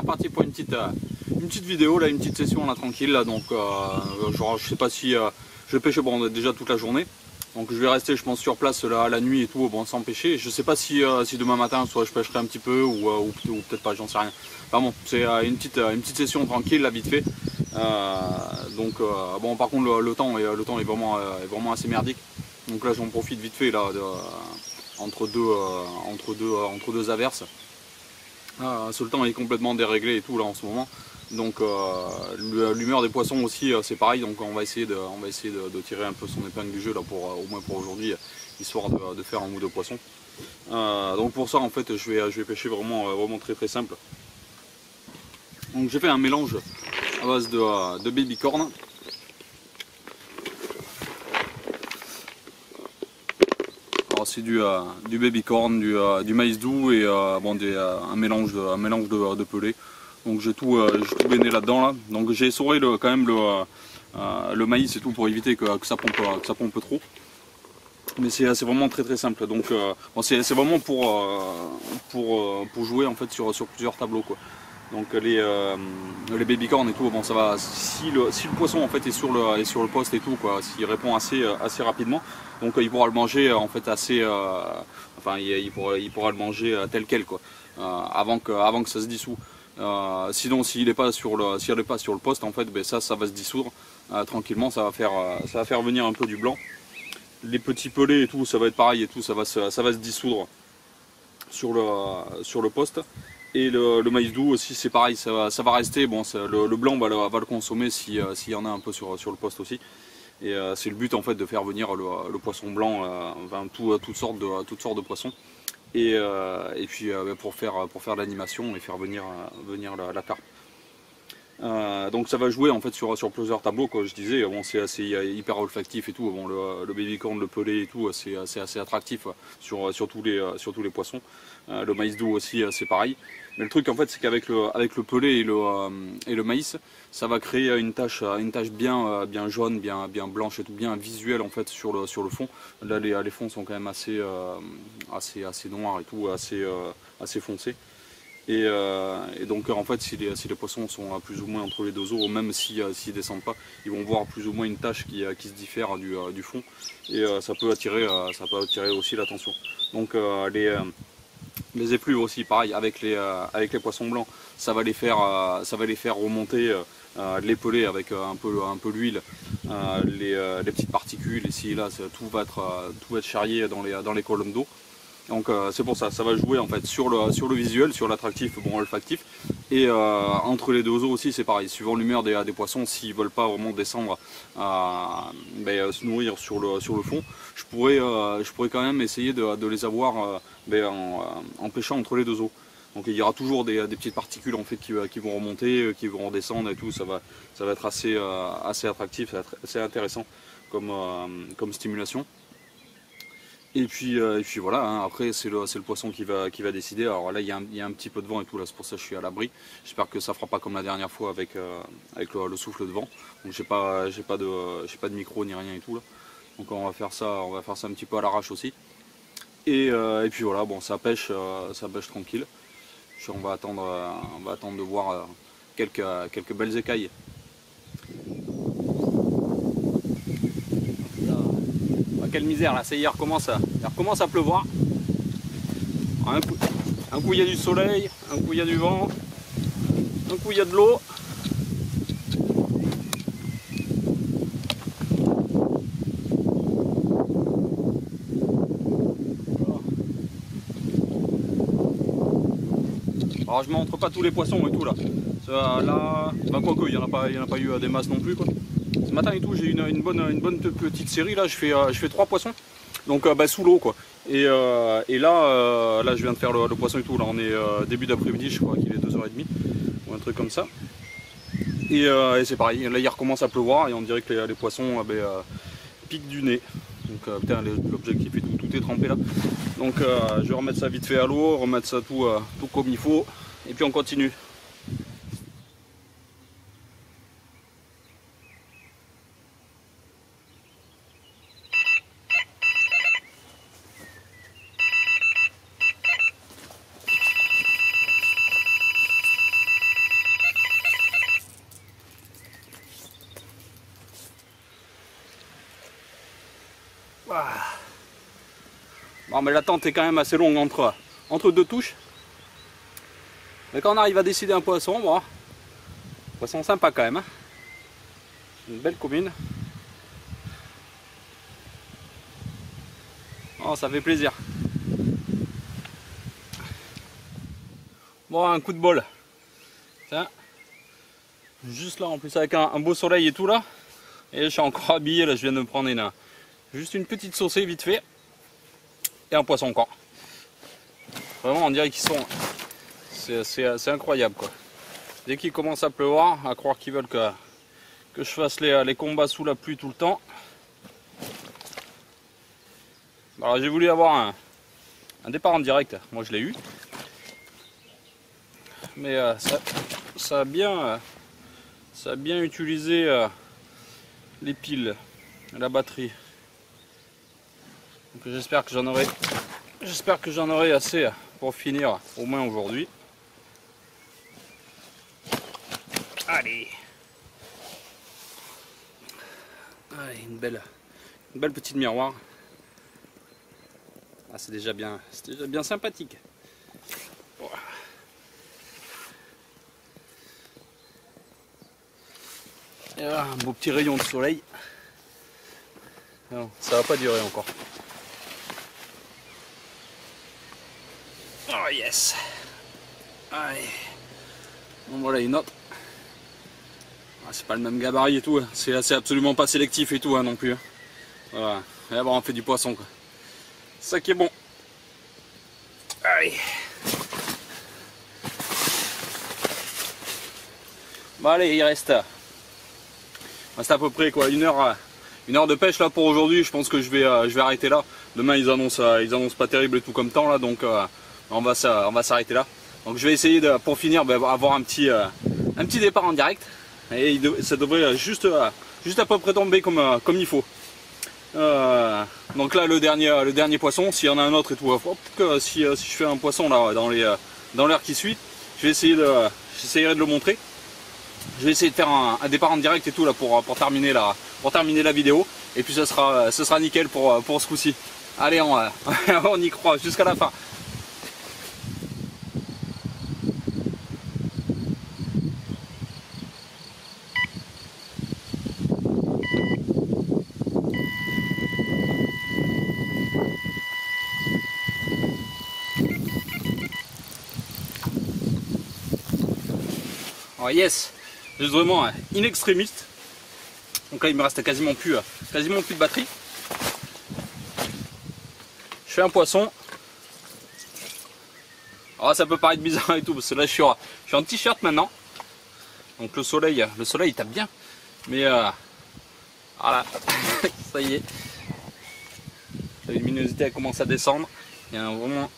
reparti pour une petite vidéo, là, une petite session là, tranquille. Là, donc, genre, je sais pas si je vais pêcher bon, déjà toute la journée. Donc je vais rester, je pense, sur place là, la nuit et tout, bon, sans pêcher. Je sais pas si, si demain matin, soit je pêcherai un petit peu ou peut-être pas, j'en sais rien. Enfin bon, c'est une petite session tranquille, là, vite fait. Donc bon, par contre, le temps est vraiment assez merdique. Donc là, j'en profite vite fait là, entre deux averses. Le temps est complètement déréglé et tout là en ce moment. Donc l'humeur des poissons aussi c'est pareil, donc on va essayer de tirer un peu son épingle du jeu là pour au moins pour aujourd'hui, histoire de faire un ou deux poissons. Donc pour ça en fait je vais pêcher vraiment très simple. Donc j'ai fait un mélange à base de baby corn. Alors c'est du baby corn, du maïs doux et bon, un mélange de pelés. Donc j'ai tout baigné là-dedans là. Donc j'ai essoré quand même le maïs et tout pour éviter que ça pompe trop. Mais c'est vraiment très simple. Donc bon, c'est vraiment pour jouer en fait sur plusieurs tableaux quoi. Donc les baby corn et tout, bon ça va. Si le poisson en fait est sur le poste et tout quoi, s'il répond assez rapidement, donc il pourra le manger en fait enfin il pourra le manger tel quel quoi, avant que ça se dissout. Sinon s'il n'est pas sur le poste en fait, ben ça va se dissoudre tranquillement, ça va faire venir un peu du blanc. Les petits pelés et tout, ça va être pareil et tout, ça va se dissoudre sur le poste. Et le maïs doux aussi c'est pareil, ça va rester, bon, le blanc va le consommer s'il y en a un peu sur le poste aussi. Et c'est le but en fait de faire venir le poisson blanc, enfin, toutes sortes de poissons. Et puis pour faire l'animation et faire venir la carpe. Donc ça va jouer en fait sur plusieurs tableaux quoi, je disais, bon, c'est assez hyper olfactif et tout, bon, le baby corn, le pelé et tout, c'est assez attractif sur tous les poissons. Le maïs doux aussi c'est pareil. Mais le truc en fait c'est qu'avec le pelé et le maïs, ça va créer une tache bien jaune, bien blanche et tout, bien visuelle en fait sur le fond. Là les fonds sont quand même assez noirs et tout, assez foncés. Et donc en fait si les poissons sont plus ou moins entre les deux eaux, même s'ils ne descendent pas, ils vont voir plus ou moins une tache qui se diffère du fond, et ça peut attirer aussi l'attention. Donc les effluves aussi pareil avec les poissons blancs, ça va les faire remonter les pelés avec un peu l'huile, les petites particules ici et là, tout va être charrié dans les colonnes d'eau. Donc c'est pour ça va jouer en fait sur le visuel, sur l'attractif, bon, olfactif, et entre les deux eaux aussi c'est pareil, suivant l'humeur des poissons, s'ils ne veulent pas vraiment descendre se nourrir sur le fond, je pourrais quand même essayer de les avoir en pêchant entre les deux eaux. Donc il y aura toujours des petites particules en fait qui vont remonter, qui vont redescendre et tout, ça va être assez attractif, assez intéressant comme stimulation. Et puis voilà, hein, après c'est le poisson qui va décider. Alors là il y a un petit peu de vent et tout, là c'est pour ça que je suis à l'abri. J'espère que ça fera pas comme la dernière fois avec le souffle de vent. Donc j'ai pas de micro ni rien et tout là. Donc on va faire ça un petit peu à l'arrache aussi. Et puis voilà, bon ça pêche tranquille. On va attendre de voir quelques belles écailles. Quelle misère là, ça y est, il recommence à pleuvoir. Un coup il y a du soleil, un coup il y a du vent, un coup il y a de l'eau. Alors je ne montre pas tous les poissons et tout là. Là, bah quoique, il n'y en a pas eu des masses non plus quoi. Ce matin et tout, j'ai une bonne petite série là, je fais 3 poissons. Donc sous l'eau quoi. Et là je viens de faire le poisson et tout, là on est début d'après-midi, je crois qu'il est 2h30 ou un truc comme ça. Et c'est pareil, là il recommence à pleuvoir et on dirait que les poissons piquent du nez. Donc putain, l'objectif est tout est trempé là. Donc je vais remettre ça vite fait à l'eau, remettre ça tout comme il faut, et puis on continue. Bon, mais l'attente est quand même assez longue entre deux touches. Mais quand on arrive à décider un poisson, bon, poisson sympa quand même. Hein. Une belle commune. Oh, ça fait plaisir. Bon, un coup de bol. Tiens. Juste là en plus avec un beau soleil et tout là. Et je suis encore habillé là, je viens de me prendre juste une petite saucée vite fait. Et un poisson encore. Vraiment on dirait qu'ils sont... C'est incroyable quoi. Dès qu'il commence à pleuvoir, à croire qu'ils veulent que je fasse les combats sous la pluie tout le temps. Alors j'ai voulu avoir un départ en direct, moi je l'ai eu. Mais ça a bien utilisé les piles, la batterie. Donc j'espère que j'en aurai assez pour finir au moins aujourd'hui. Allez, une belle petite miroir. Ah, c'est déjà bien sympathique. Et là, un beau petit rayon de soleil. Non, ça va pas durer encore. Oh yes. Allez. Bon voilà une autre. Ah, c'est pas le même gabarit et tout. Hein. C'est absolument pas sélectif et tout hein, non plus. Hein. Voilà. Et là, bon, on fait du poisson quoi. C'est ça qui est bon. Allez. Bon allez, il reste à peu près quoi, une heure de pêche là pour aujourd'hui. Je pense que je vais arrêter là. Demain ils annoncent pas terrible et tout comme temps là, donc on va s'arrêter là. Donc je vais essayer pour finir avoir un petit départ en direct et ça devrait juste à peu près tomber comme il faut. Donc là le dernier poisson, s'il y en a un autre et tout, si je fais un poisson là dans l'heure qui suit, j'essayerai de le montrer. Je vais essayer de faire un départ en direct et tout là pour terminer la vidéo. Et puis ce sera nickel pour ce coup-ci. Allez, on y croit jusqu'à la fin. Oh yes, juste vraiment in extremis. Donc là il me reste quasiment plus de batterie. Je fais un poisson. Alors ça peut paraître bizarre et tout parce que là je suis en t-shirt maintenant. Donc le soleil tape bien. Mais voilà, ça y est. La luminosité elle commence à descendre. Il y a vraiment...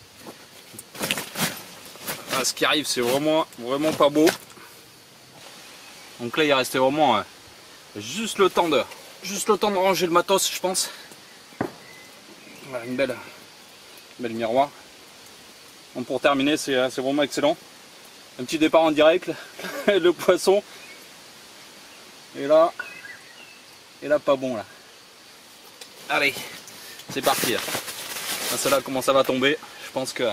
Là, ce qui arrive c'est vraiment pas beau. Donc là il restait vraiment juste le temps de ranger le matos je pense. Voilà une belle miroir. Donc pour terminer c'est vraiment excellent. Un petit départ en direct, le poisson. Et là pas bon là. Allez, c'est parti. Là celle-là comment ça va tomber. Je pense que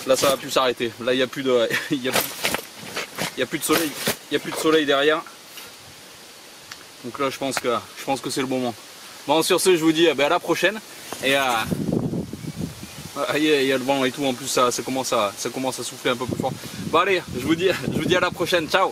là ça va plus s'arrêter. Là il n'y a plus de soleil. Il n'y a plus de soleil derrière. Donc là je pense que c'est le moment. Bon sur ce je vous dis à la prochaine. Et il y a le vent et tout en plus ça commence à souffler un peu plus fort. Bon allez, je vous dis à la prochaine, ciao.